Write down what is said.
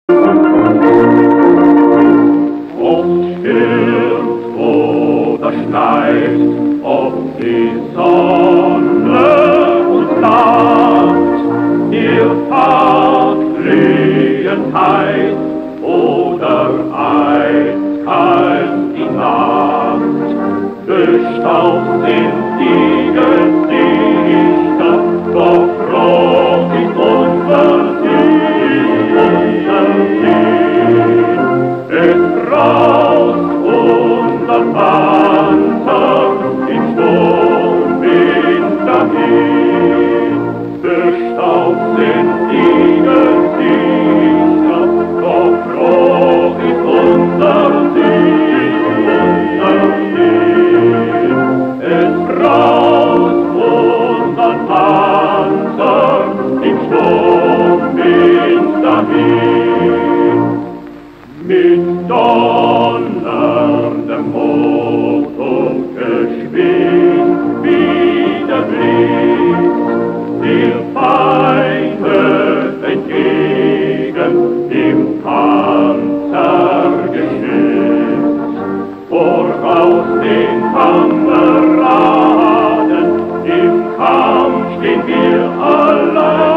Ob stürmt oder schneit, ob die Sonne uns lacht, ihr Tag Glühendheit oder eiskalt die Nacht. Bestaubt sind die Gesichter, doch froh ist unser Sinn. Es braust unser Panzer im Sturmwind dahin. Bestaubt sind die Gesichter, doch froh ist unser Sinn. Es braust unser Panzer im Sturmwind dahin. Mit donnerndem Motor geschwind wie der Blitz, wir Feinde entgegen im Panzergeschütz. Voraus den Kameraden, im Kampf stehen wir allein.